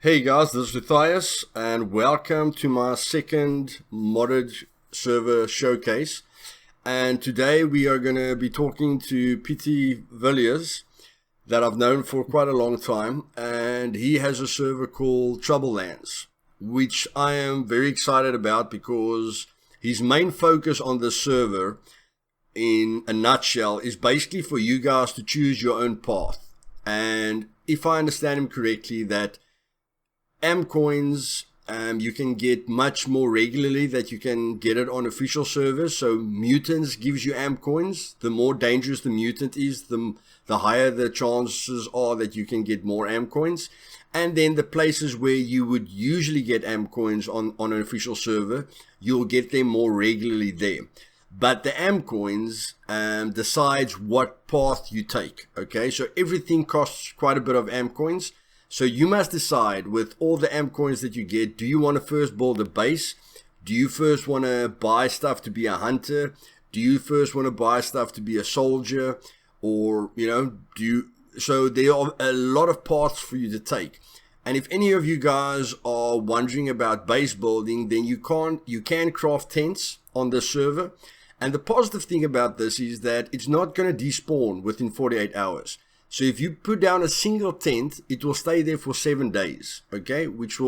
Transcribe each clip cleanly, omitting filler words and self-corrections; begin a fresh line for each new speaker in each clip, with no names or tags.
Hey guys, this is Luthais and welcome to my second modded server showcase. And today we are going to be talking to Pieter Villiers that I've known for quite a long time, and he has a server called TroubleLands, which I am very excited about because his main focus on the server, in a nutshell, is basically for you guys to choose your own path. And if I understand him correctly, that AM coins you can get much more regularly that you can get it on official servers. So mutants gives you AM coins. The more dangerous the mutant is, the higher the chances are that you can get more AM coins. And then the places where you would usually get AM coins on an official server, you'll get them more regularly there. But the AM coins decides what path you take. Okay, so everything costs quite a bit of AM coins. So you must decide with all the AM coins that you get, do you want to first build a base? Do you first want to buy stuff to be a hunter? Do you first want to buy stuff to be a soldier? Or, so there are a lot of paths for you to take. And if any of you guys are wondering about base building, then you can craft tents on the server. And the positive thing about this is that it's not going to despawn within 48 hours. So if you put down a single tent, it will stay there for 7 days, okay? Which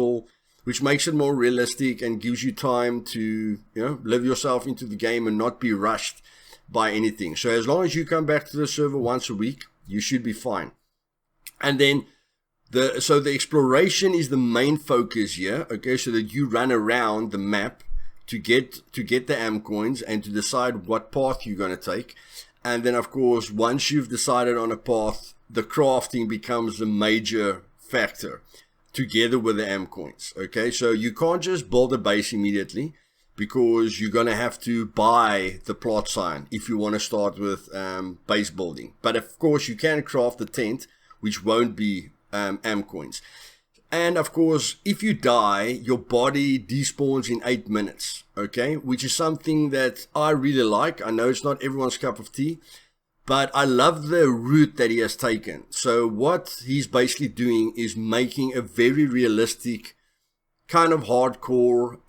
makes it more realistic and gives you time to, live yourself into the game and not be rushed by anything. So as long as you come back to the server once a week, you should be fine. And then the exploration is the main focus here, okay? So that you run around the map to get the AM coins and to decide what path you're going to take. And then, of course, once you've decided on a path, the crafting becomes a major factor together with the AM coins. Okay, so you can't just build a base immediately because you're going to have to buy the plot sign if you want to start with base building. But, of course, you can craft the tent, which won't be AM coins. And, of course, if you die, your body despawns in 8 minutes, okay? Which is something that I really like. I know it's not everyone's cup of tea, but I love the route that he has taken. So what he's basically doing is making a very realistic, kind of hardcore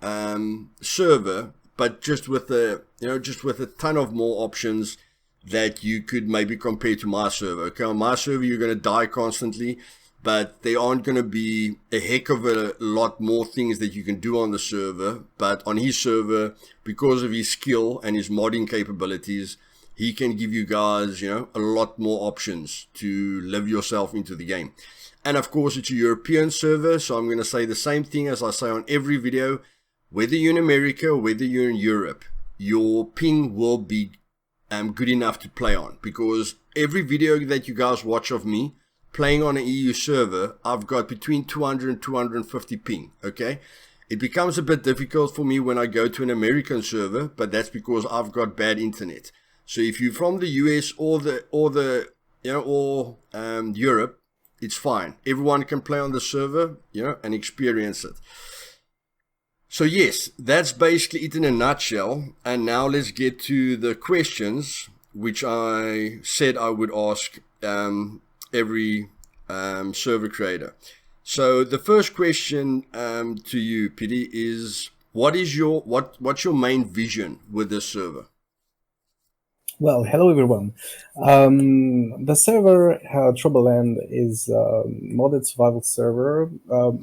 server, but just with a ton of more options that you could maybe compare to my server. Okay, on my server, you're going to die constantly, but there aren't going to be a heck of a lot more things that you can do on the server. But on his server, because of his skill and his modding capabilities, he can give you guys, a lot more options to live yourself into the game. And of course, it's a European server, so I'm going to say the same thing as I say on every video. Whether you're in America or whether you're in Europe, your ping will be good enough to play on. Because every video that you guys watch of me, playing on an EU server, I've got between 200 and 250 ping, okay? It becomes a bit difficult for me when I go to an American server, but that's because I've got bad internet. So if you're from the US or Europe, it's fine. Everyone can play on the server, and experience it. So yes, that's basically it in a nutshell. And now let's get to the questions, which I said I would ask every server creator. So the first question to you, Pity, is what's your main vision with this server?
Well, hello everyone. The server TroubleLand is a modded survival server,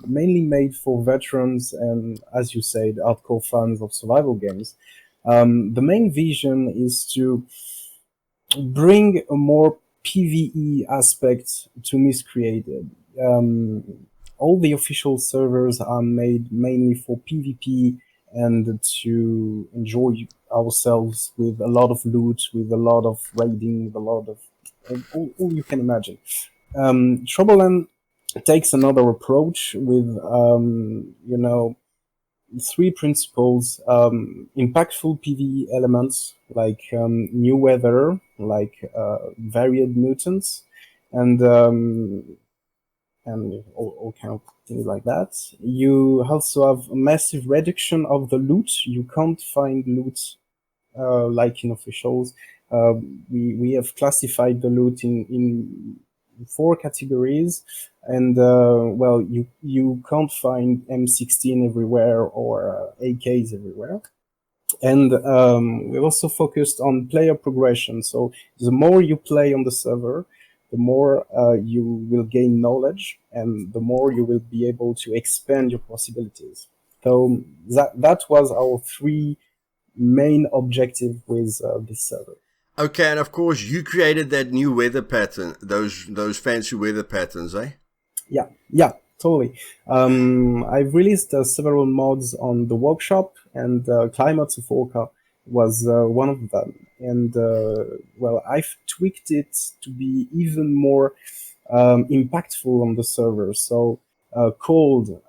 mainly made for veterans and, as you said, hardcore fans of survival games. The main vision is to bring a more PvE aspect to Miscreated. All the official servers are made mainly for PvP and to enjoy ourselves with a lot of loot, with a lot of raiding, with a lot of all you can imagine. TroubleLand takes another approach with three principles: impactful PvE elements like new weather, like varied mutants, and all kind of things like that. You also have a massive reduction of the loot. You can't find loot like in officials. We have classified the loot in 4 categories, and well, you can't find M16 everywhere or AKs everywhere. And we also focused on player progression. So the more you play on the server, the more you will gain knowledge, and the more you will be able to expand your possibilities. So that was our 3 main objective with this server.
Okay, and of course you created that new weather pattern, those fancy weather patterns, eh?
Yeah, totally. I've released several mods on the workshop, and Climate of Orca was one of them. And well, I've tweaked it to be even more impactful on the server. So cold,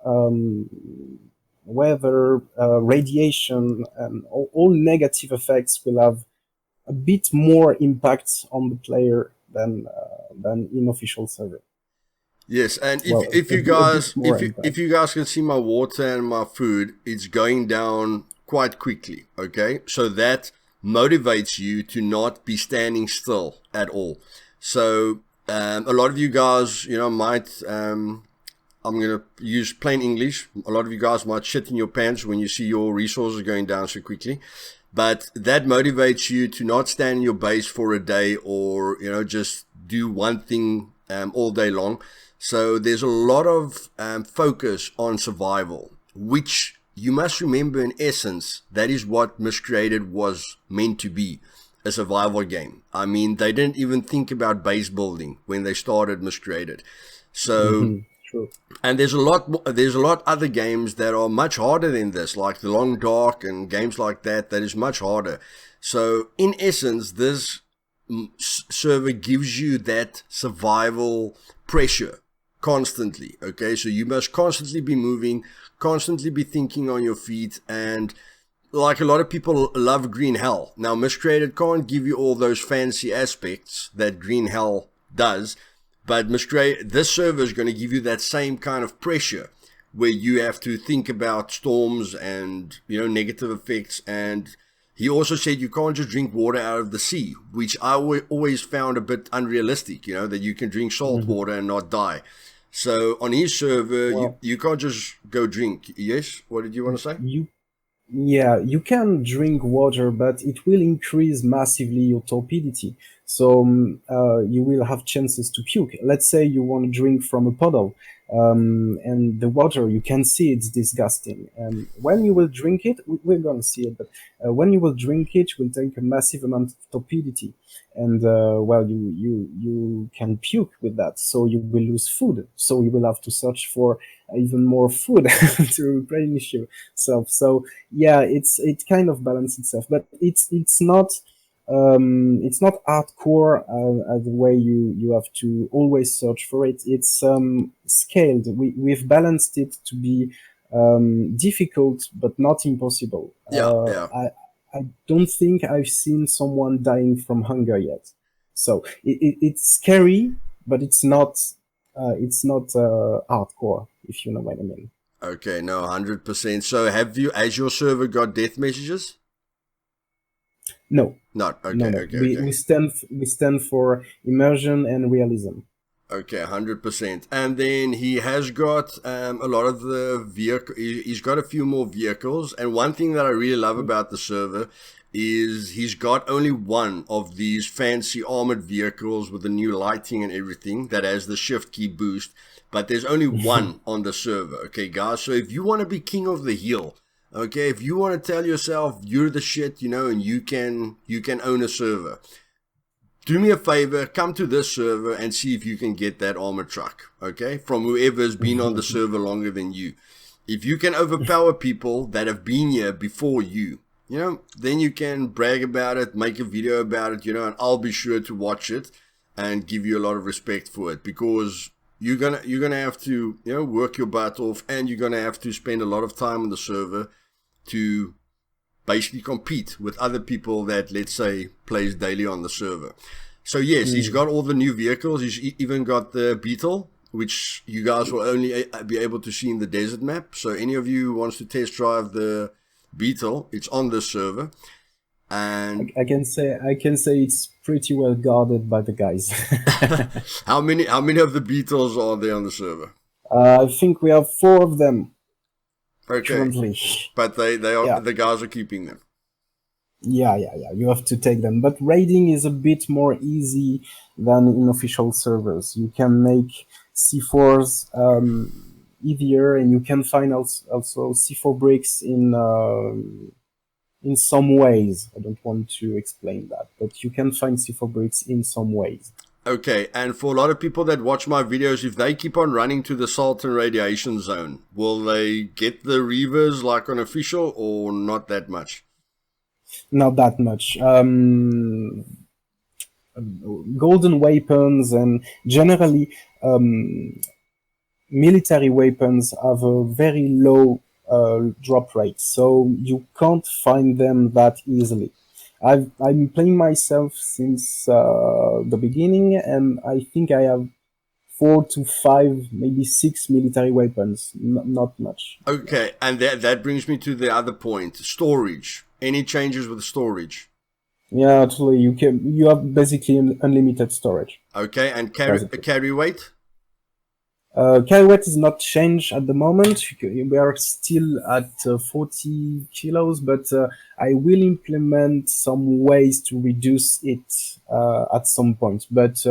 weather, radiation, and all negative effects will have a bit more impact on the player than in official server.
Yes, and
Well,
if you
a bit
guys
more
if you guys can see my water and my food, it's going down quite quickly. Okay, so that motivates you to not be standing still at all. So a lot of you guys, might I'm gonna use plain English. A lot of you guys might shit in your pants when you see your resources going down so quickly. But that motivates you to not stand in your base for a day, or just do one thing all day long. So there's a lot of focus on survival, which you must remember, in essence, that is what Miscreated was meant to be, a survival game. I mean, they didn't even think about base building when they started Miscreated. So,
True.
and there's a lot other games that are much harder than this, like The Long Dark and games like that is much harder. So in essence, this server gives you that survival pressure constantly. Okay, so you must constantly be moving, constantly be thinking on your feet, and like a lot of people love Green Hell. Now, Miscreated can't give you all those fancy aspects that Green Hell does, but this server is going to give you that same kind of pressure, where you have to think about storms and negative effects. And he also said you can't just drink water out of the sea, which I always found a bit unrealistic. That you can drink salt water and not die. So on his server,
Well,
you can't just go drink. Yes? What did you want to say?
You can drink water, but it will increase massively your torpidity. So you will have chances to puke. Let's say you want to drink from a puddle, and the water, you can see it's disgusting. And when you will drink it, we're going to see it, but when you will drink it, you will take a massive amount of torpidity. And well, you can puke with that, so you will lose food. So you will have to search for even more food to replenish yourself. So yeah, it kind of balances itself, but it's not hardcore the way you have to always search for it. It's scaled. We've balanced it to be difficult but not impossible.
Yeah.
I don't think I've seen someone dying from hunger yet. So it's scary, but it's not hardcore, if you know what I mean.
Okay, no, 100%. So has your server got death messages?
No.
Not okay.
No.
Okay.
We stand for immersion and realism.
Okay, 100%. And then he has got a lot of the vehicle. He's got a few more vehicles. And one thing that I really love about the server is he's got only one of these fancy armored vehicles with the new lighting and everything that has the shift key boost. But there's only one on the server. Okay, guys. So if you want to be king of the hill, okay, if you want to tell yourself you're the shit, and you can own a server, do me a favor, come to this server and see if you can get that armored truck, okay, from whoever's been on the server longer than you. If you can overpower people that have been here before you, then you can brag about it, make a video about it, and I'll be sure to watch it and give you a lot of respect for it, because you're gonna have to work your butt off, and you're gonna have to spend a lot of time on the server to basically compete with other people that, let's say, plays daily on the server. So yes, he's got all the new vehicles. He's even got the Beetle, which you guys will only be able to see in the desert map. So any of you who wants to test drive the Beetle, it's on this server. And
I can say it's pretty well guarded by the guys.
how many of the Beatles are there on the server?
I think we have 4 of them
Okay,
currently.
but they are
Yeah.
the guys are keeping them.
Yeah. You have to take them, but raiding is a bit more easy than in official servers. You can make C4s easier, and you can find also C4 bricks in some ways. I don't want to explain that, but you can find C4 bricks in some ways.
Okay, and for a lot of people that watch my videos, if they keep on running to the salt and radiation zone, will they get the Reavers like on official or not that much?
Not that much. Golden weapons and generally military weapons have a very low drop rate, so you can't find them that easily. I'm playing myself since the beginning, and I think I have 4 to 5, maybe 6 military weapons. Not much.
Okay, and that brings me to the other point: storage. Any changes with storage?
Yeah, actually, you have basically unlimited storage.
Okay, and carry weight?
Carry weight is not changed at the moment. We are still at 40 kilos, but I will implement some ways to reduce it at some point. But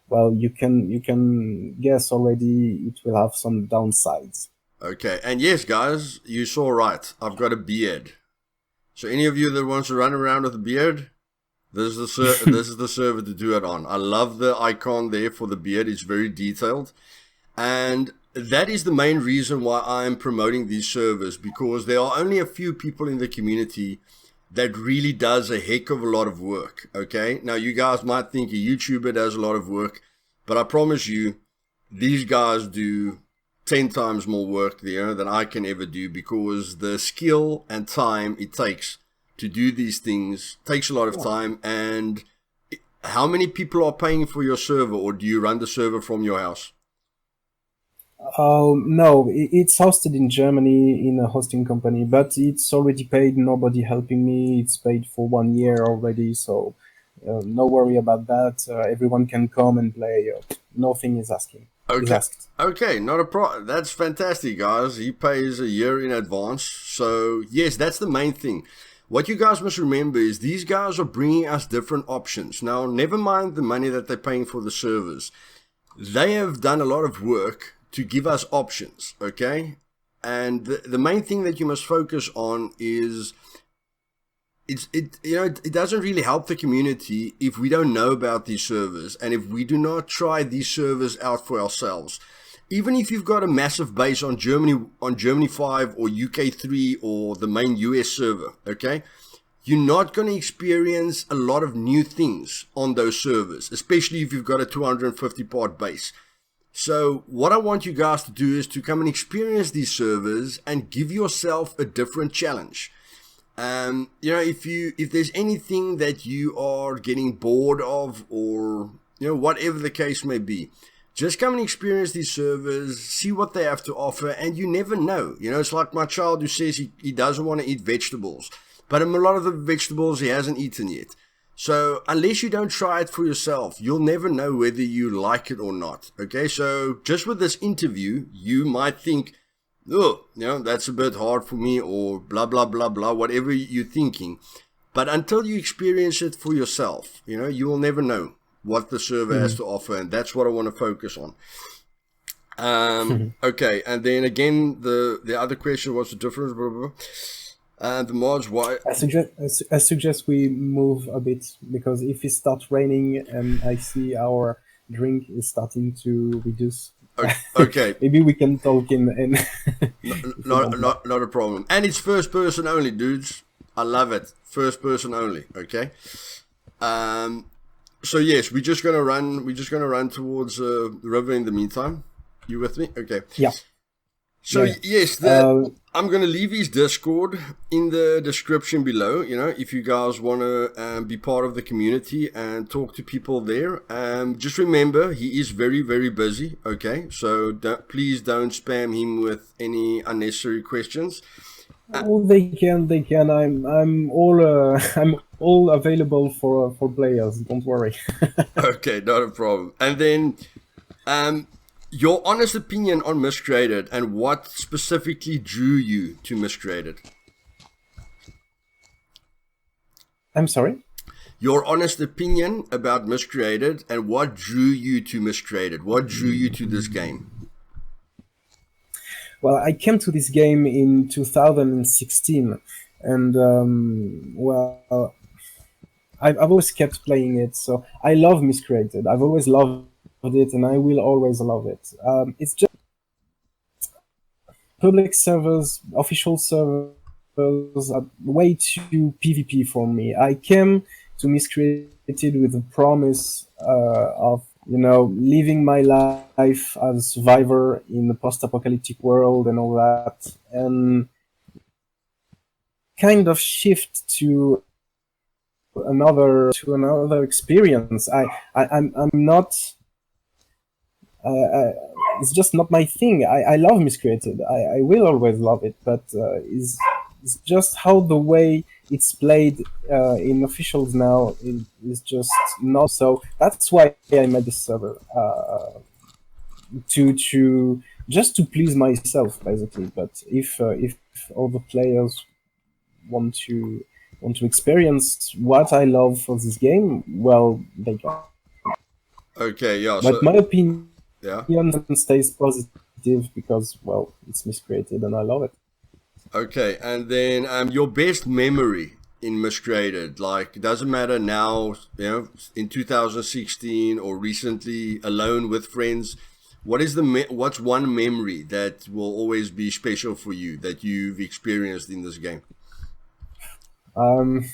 well, you can guess already it will have some downsides.
Okay, and yes, guys, you saw right. I've got a beard. So any of you that wants to run around with a beard, this is the server to do it on. I love the icon there for the beard. It's very detailed. And that is the main reason why I'm promoting these servers, because there are only a few people in the community that really does a heck of a lot of work. Okay, now you guys might think a YouTuber does a lot of work, but I promise you, these guys do 10 times more work there than I can ever do, because the skill and time it takes to do these things takes a lot of time. And how many people are paying for your server, or do you run the server from your house?
No, it's hosted in Germany in a hosting company, but it's already paid. Nobody helping me. It's paid for 1 year already, so no worry about that. Everyone can come and play. Nothing is asking.
Okay.
Asked.
Okay, not a problem. That's fantastic, guys. He pays a year in advance. So, yes, that's the main thing. What you guys must remember is these guys are bringing us different options. Now, never mind the money that they're paying for the servers. They have done a lot of work to give us options, okay? And the main thing that you must focus on is it doesn't really help the community if we don't know about these servers and if we do not try these servers out for ourselves. Even if you've got a massive base on Germany 5 or UK 3 or the main US server, okay? You're not going to experience a lot of new things on those servers, especially if you've got a 250 part base. So what I want you guys to do is to come and experience these servers and give yourself a different challenge. If there's anything that you are getting bored of, or whatever the case may be, just come and experience these servers, see what they have to offer, and you never know. It's like my child who says he doesn't want to eat vegetables, but a lot of the vegetables he hasn't eaten yet. So unless you don't try it for yourself, you'll never know whether you like it or not. Okay, so just with this interview, you might think, oh, that's a bit hard for me, or blah, blah, blah, blah, whatever you're thinking. But until you experience it for yourself, you will never know what the server has to offer, and that's what I want to focus on. Okay, and then again, the other question was the difference, blah, blah, blah. And the mods, why?
I suggest we move a bit, because if it starts raining and I see our drink is starting to reduce,
okay,
maybe we can talk in
not a problem. And it's first person only, dudes. I love it. First person only. Okay. So yes, we're just gonna run towards the river in the meantime. You with me? Okay.
Yeah.
So yes, I'm going to leave his Discord in the description below. If you guys want to be part of the community and talk to people there, just remember he is very, very busy. Okay, so please don't spam him with any unnecessary questions.
Oh, they can. I'm all available for players. Don't worry.
Okay, not a problem. And then, your honest opinion on Miscreated and what specifically drew you to Miscreated.
I'm sorry.
Your honest opinion about Miscreated and what drew you to Miscreated. What drew you to this game?
Well, I came to this game in 2016, and well, I've always kept playing it. So I love Miscreated. I've always loved it, and I will always love it. It's just public servers, official servers are way too PvP for me. I came to Miscreated with the promise of living my life as a survivor in a post-apocalyptic world and all that, and kind of shift to another experience. I'm not. It's just not my thing. I love Miscreated. I will always love it, but it's just how the way it's played in officials now is just not. So that's why I made this server to just to please myself, basically. But if all the players want to experience what I love for this game, well, they can.
Okay, yeah.
But my opinion
yeah.
stays positive because, well, it's Miscreated and I love it.
Okay, and then your best memory in Miscreated, like it doesn't matter now, in 2016 or recently, alone with friends. What's one memory that will always be special for you that you've experienced in this game?
I'm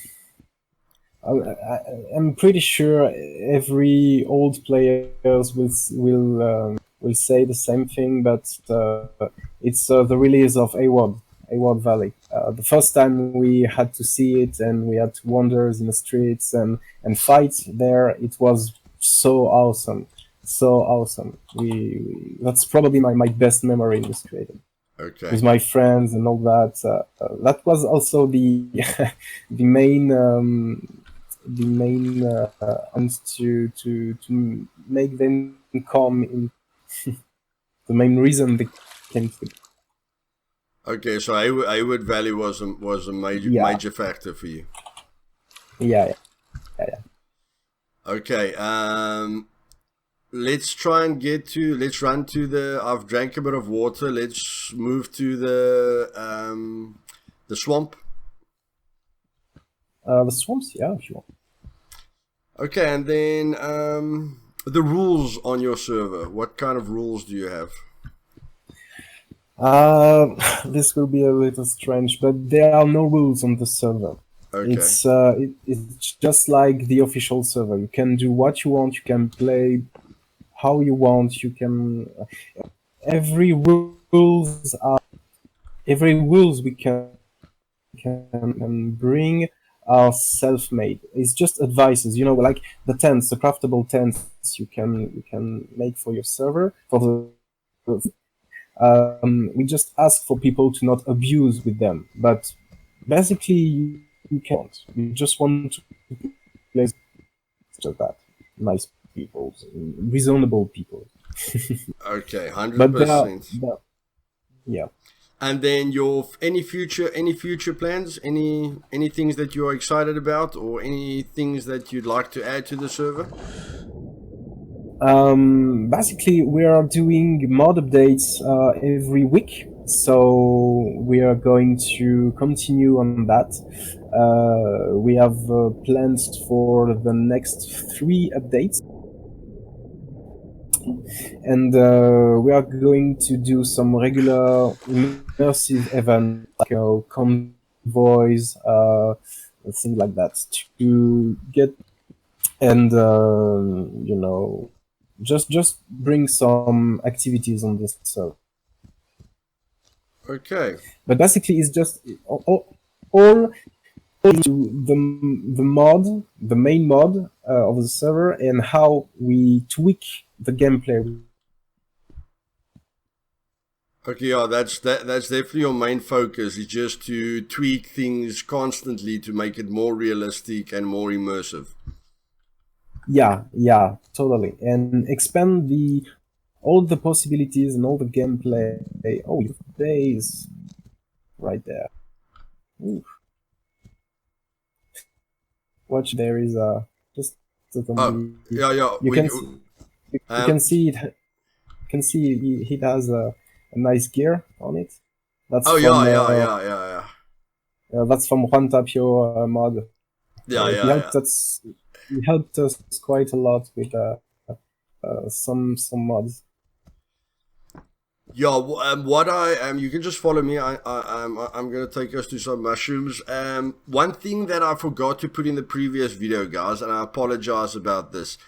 pretty sure every old players will say the same thing, but it's the release of Award Valley. The first time we had to see it and we had to wander in the streets and fight there, it was so awesome. So awesome. That's probably my best memory in Miscreated.
Okay.
With my friends and all that. That was also the the main to make them come in. The main reason they came to.
Okay, so Award Valley was a major factor for you.
Yeah.
Okay. Let's run to the. I've drank a bit of water. Let's move to the swamp.
The swamps, yeah, if you want.
Okay, and then the rules on your server. What kind of rules do you have?
This will be a little strange, but there are no rules on the server.
Okay.
It's just like the official server. You can do what you want. You can play how you want. You can every rules we can bring are self-made. It's just advices, like the tents, the craftable tents you can make for your server. We just ask for people to not abuse with them, but basically you can't. You just want to play just that. Nice people, reasonable people.
Okay, 100%.
Yeah.
And then any future plans, any things that you are excited about, or any things that you'd like to add to the server?
Basically, we are doing mod updates every week, so we are going to continue on that. We have plans for the next 3 updates. And we are going to do some regular immersive events, like convoys, things like that, to get and just bring some activities on this server.
Okay.
But basically, it's just all the main mod of the server, and how we tweak the gameplay.
Okay, yeah, that's definitely your main focus, is just to tweak things constantly to make it more realistic and more immersive.
Yeah, totally, and expand the all the possibilities and all the gameplay. Oh, Luthais is right there. Ooh. Watch, there is a just
Oh,
suddenly
yeah, yeah.
you can see, you
Um,
can see it. You can see he has a nice gear on it. That's
oh,
from
yeah, yeah, yeah, yeah, yeah.
Juan Tapio mod.
Yeah,
He
yeah, yeah.
helped us. He helped us quite a lot with some mods.
Yeah, what I you can just follow me. I'm gonna take us to some mushrooms. One thing that I forgot to put in the previous video, guys, and I apologize about this.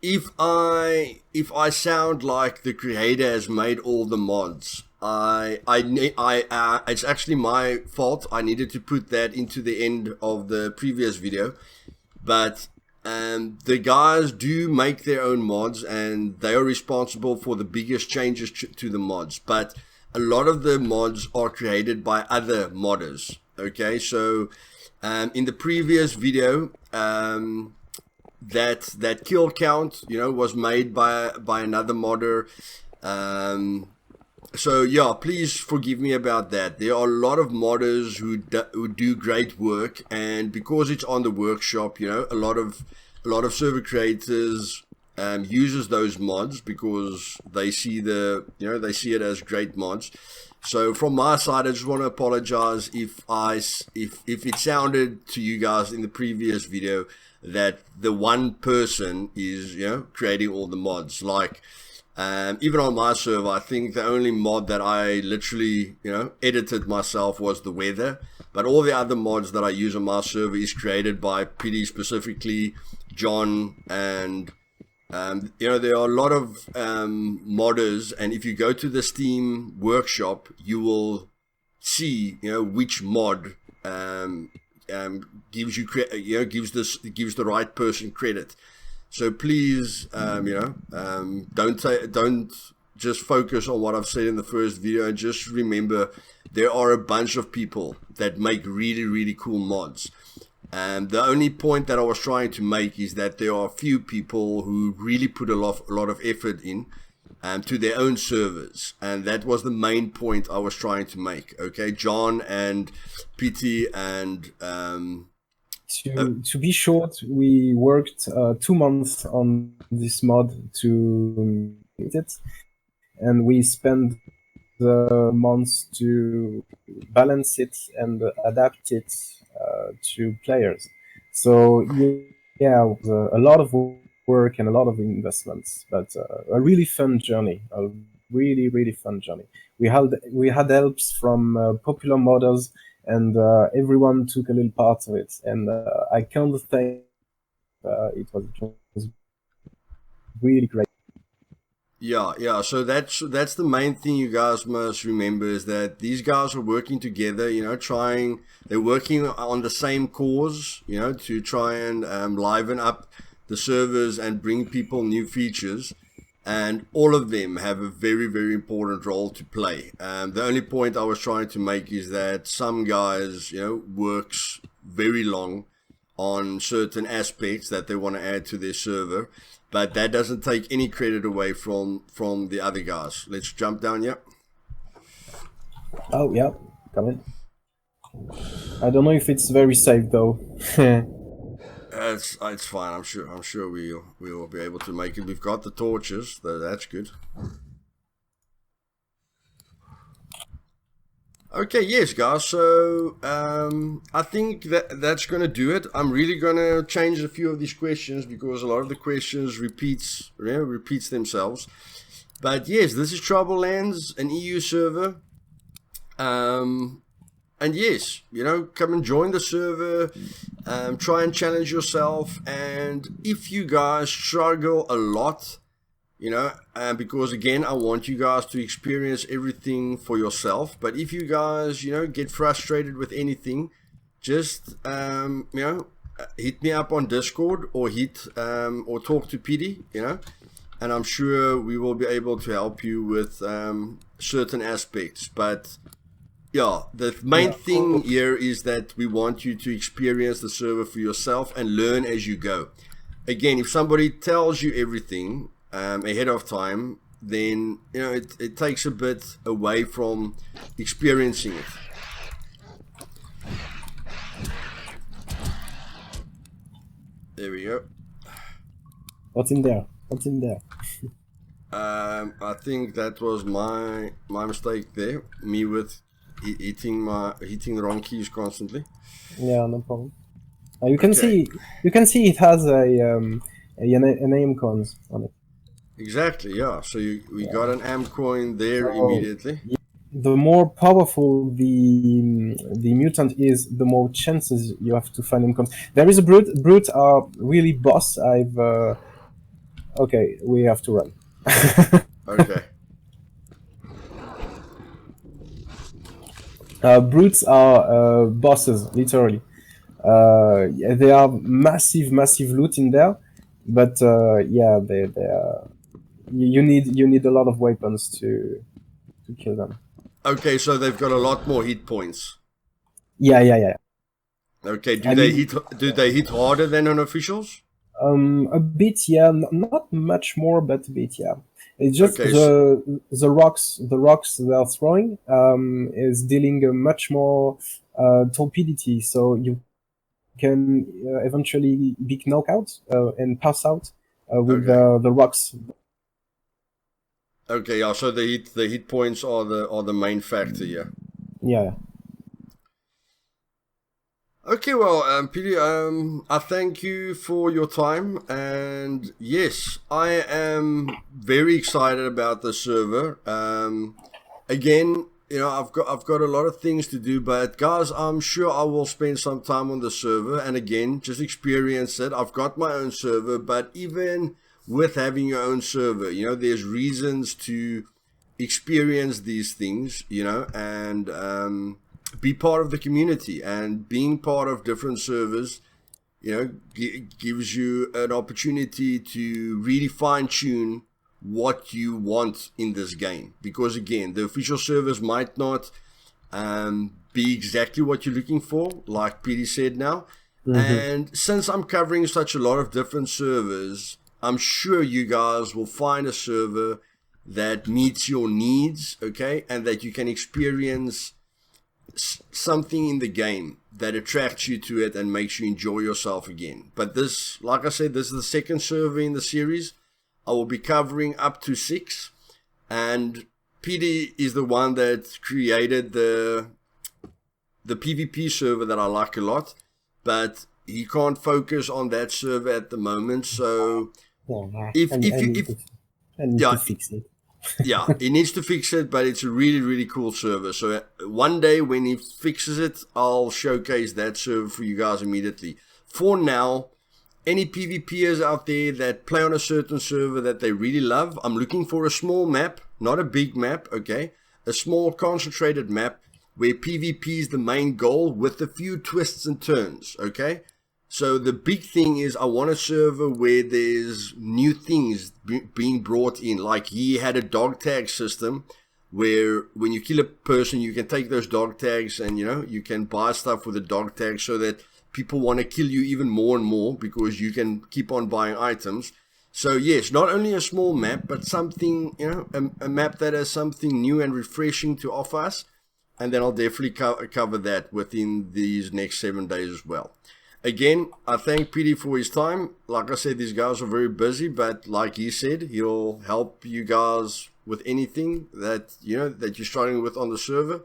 If I sound like the creator has made all the mods, it's actually my fault. I needed to put that into the end of the previous video, but the guys do make their own mods, and they are responsible for the biggest changes to the mods. But a lot of the mods are created by other modders. Okay, so in the previous video, that kill count, was made by another modder. So yeah, please forgive me about that. There are a lot of modders who do great work, and because it's on the workshop, a lot of server creators uses those mods because they see they see it as great mods. So from my side, I just want to apologize if it sounded to you guys in the previous video that the one person is creating all the mods. Like even on my server, I think the only mod that I literally edited myself was the weather. But all the other mods that I use on my server is created by PD, specifically John, and there are a lot of modders, and if you go to the Steam workshop, you will see which mod gives you gives the right person credit. So please, don't just focus on what I've said in the first video, and just remember there are a bunch of people that make really, really cool mods. And the only point that I was trying to make is that there are a few people who really put a lot of effort in to their own servers, and that was the main point I was trying to make. Okay, John and PT and
To be short, we worked 2 months on this mod to make it, and we spent the months to balance it and adapt it to players. So yeah, it was a lot of work and a lot of investments, but a really fun journey. A really, really fun journey. We had helps from popular modders, and everyone took a little part of it. And I can't thank. It was really great.
Yeah. So that's the main thing you guys must remember, is that these guys are working together. They're working on the same cause. To try and liven up the servers and bring people new features. And all of them have a very, very important role to play. The only point I was trying to make is that some guys, works very long on certain aspects that they want to add to their server, but that doesn't take any credit away from the other guys. Let's jump down. Yeah.
Oh yeah, come in. I don't know if it's very safe though.
It's fine. I'm sure we will be able to make it. We've got the torches, so that's good. Okay, yes, guys. So I think that's gonna do it. I'm really gonna change a few of these questions because a lot of the questions repeats themselves. But yes, this is TroubleLand's, an EU server. And yes, come and join the server, try and challenge yourself. And if you guys struggle a lot, because again, I want you guys to experience everything for yourself. But if you guys, get frustrated with anything, just, hit me up on Discord, or talk to PD, and I'm sure we will be able to help you with certain aspects, but yeah, the main thing here is that we want you to experience the server for yourself and learn as you go. Again, if somebody tells you everything ahead of time, then it takes a bit away from experiencing it. There we go.
What's in there? What's in there?
I think that was my mistake there. Me with hitting the wrong keys constantly.
Yeah, no problem. You can see it has an aim cons on it.
Exactly, yeah. So we got an AM coin there immediately.
The more powerful the mutant is, the more chances you have to find him. There is a brute. Brute are really boss. Okay, we have to run.
Okay.
Brutes are bosses, literally. They are massive loot in there, but yeah, they are. You need a lot of weapons to kill them.
Okay, so they've got a lot more hit points.
Yeah.
Okay, do they hit harder than unofficials?
A bit, yeah. Not much more, but a bit, yeah. It's just the rocks they are throwing is dealing a much more torpidity, so you can eventually be knocked out and pass out with the rocks.
Okay, yeah. So the hit points are the main factor here.
Yeah.
Okay, well, Peter, I thank you for your time, and yes, I am very excited about the server. Again, I've got a lot of things to do, but guys, I'm sure I will spend some time on the server, and again, just experience it. I've got my own server, but even with having your own server, there's reasons to experience these things, and be part of the community. And being part of different servers, gives you an opportunity to really fine tune what you want in this game. Because again, the official servers might not be exactly what you're looking for, like Petey said now. Mm-hmm. And since I'm covering such a lot of different servers, I'm sure you guys will find a server that meets your needs, okay, and that you can experience something in the game that attracts you to it and makes you enjoy yourself again. But this, like I said, this is the second server in the series. I will be covering up to 6, and PD is the one that created the PvP server that I like a lot, but he can't focus on that server at the moment. So if
I need to fix it.
Yeah, he needs to fix it, but it's a really, really cool server. So one day when he fixes it, I'll showcase that server for you guys immediately. For now, any PvPers out there that play on a certain server that they really love, I'm looking for a small map, not a big map, okay? A small concentrated map where PvP is the main goal with a few twists and turns, okay? So the big thing is I want a server where there's new things being brought in. Like he had a dog tag system where when you kill a person, you can take those dog tags and, you can buy stuff with the dog tag so that people want to kill you even more and more because you can keep on buying items. So yes, not only a small map, but something, a map that has something new and refreshing to offer us. And then I'll definitely cover that within these next 7 days as well. Again, I thank Petey for his time. Like I said, these guys are very busy, but like he said, he'll help you guys with anything that that you're struggling with on the server.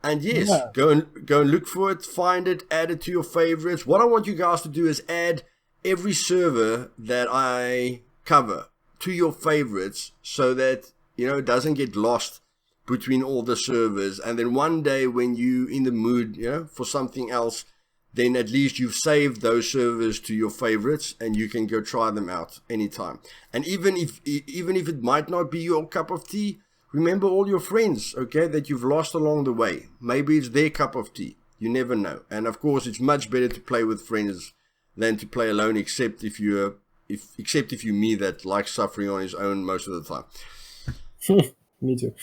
And yes, go and look for it, find it, add it to your favorites. What I want you guys to do is add every server that I cover to your favorites so that it doesn't get lost between all the servers. And then one day when you in the mood for something else, then at least you've saved those servers to your favorites and you can go try them out anytime. And even if it might not be your cup of tea, remember all your friends, okay, that you've lost along the way. Maybe it's their cup of tea. You never know. And of course, it's much better to play with friends than to play alone, except if you're me that likes suffering on his own most of the time.
Me too.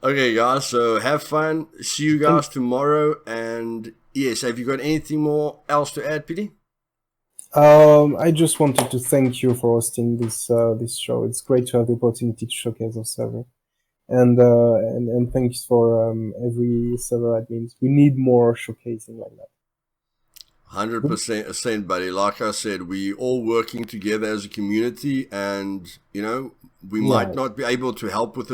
Okay, guys. So have fun. See you guys tomorrow. And yes, have you got anything more else to add, Pity?
I just wanted to thank you for hosting this show. It's great to have the opportunity to showcase our server, and thanks for every server admins. We need more showcasing like that.
100% buddy. Like I said, we all working together as a community, and we might
Right.
not be able to help with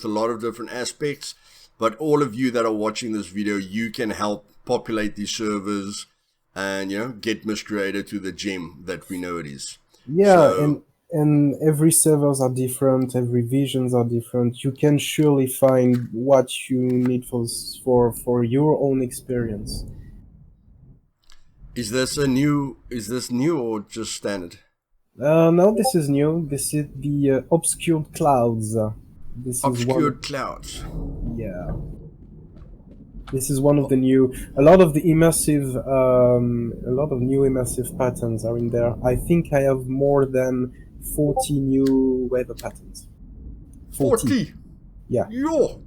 a lot of different aspects, but all of you that are watching this video, you can help populate these servers and get Miscreated to the gem that we know it is.
Yeah,
So
and every servers are different, every visions are different. You can surely find what you need for your own experience.
is this new or just standard?
No, this is new. This is the obscured clouds. This is
Obscured clouds.
yeah. This is one of the new. A lot of new immersive patterns are in there. I think I have more than 40 new weather patterns.
40.
Yeah.
Yo.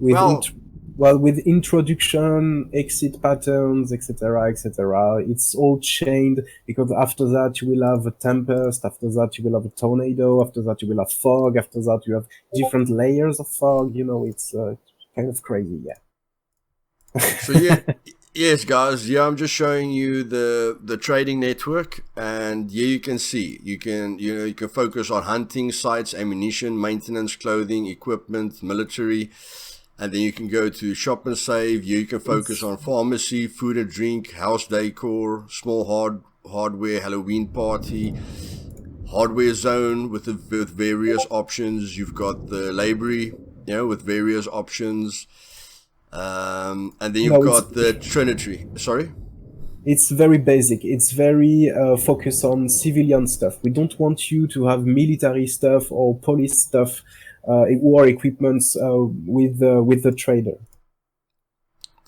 With
Well,
with introduction, exit patterns, etc., etc. It's all chained because after that you will have a tempest. After that you will have a tornado. After that you will have fog. After that you have different layers of fog. It's kind of crazy. Yeah.
So yeah, yes, guys. Yeah, I'm just showing you the trading network, and yeah, you can see you can focus on hunting sites, ammunition, maintenance, clothing, equipment, military, and then you can go to shop and save. You can focus on pharmacy, food and drink, house decor, small hardware, Halloween party, hardware zone with various options. You've got the library, with various options. And then you've got the Trinity. Sorry?
It's very basic. It's very focused on civilian stuff. We don't want you to have military stuff or police stuff, war equipments with the trader.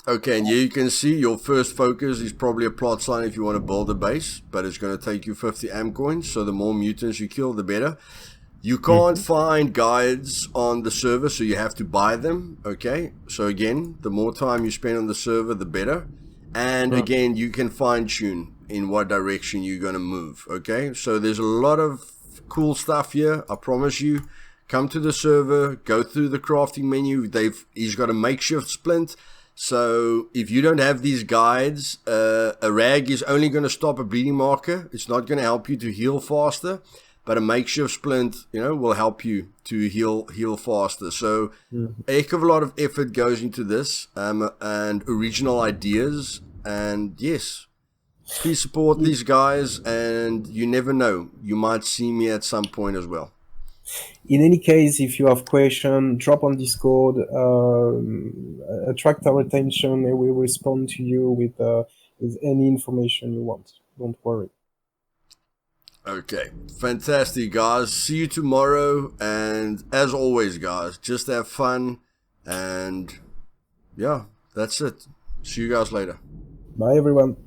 Okay, and you can see your first focus is probably a plot sign if you want to build a base, but it's going to take you 50 AM coins, so the more mutants you kill, the better. You can't find guides on the server, so you have to buy them, okay? So again, the more time you spend on the server, the better. And again, you can fine-tune in what direction you're going to move, okay? So there's a lot of cool stuff here, I promise you. Come to the server, go through the crafting menu. He's got a makeshift splint. So if you don't have these guides, a rag is only going to stop a bleeding marker. It's not going to help you to heal faster. But a makeshift splint, will help you to heal faster. So a heck of a lot of effort goes into this, and original ideas. And yes, please support these guys. And you never know, you might see me at some point as well.
In any case, if you have questions, drop on Discord, attract our attention, and we will respond to you with any information you want. Don't worry.
Okay, fantastic, guys. See you tomorrow, and as always, guys, just have fun, and yeah, that's it. See you guys later.
Bye, everyone.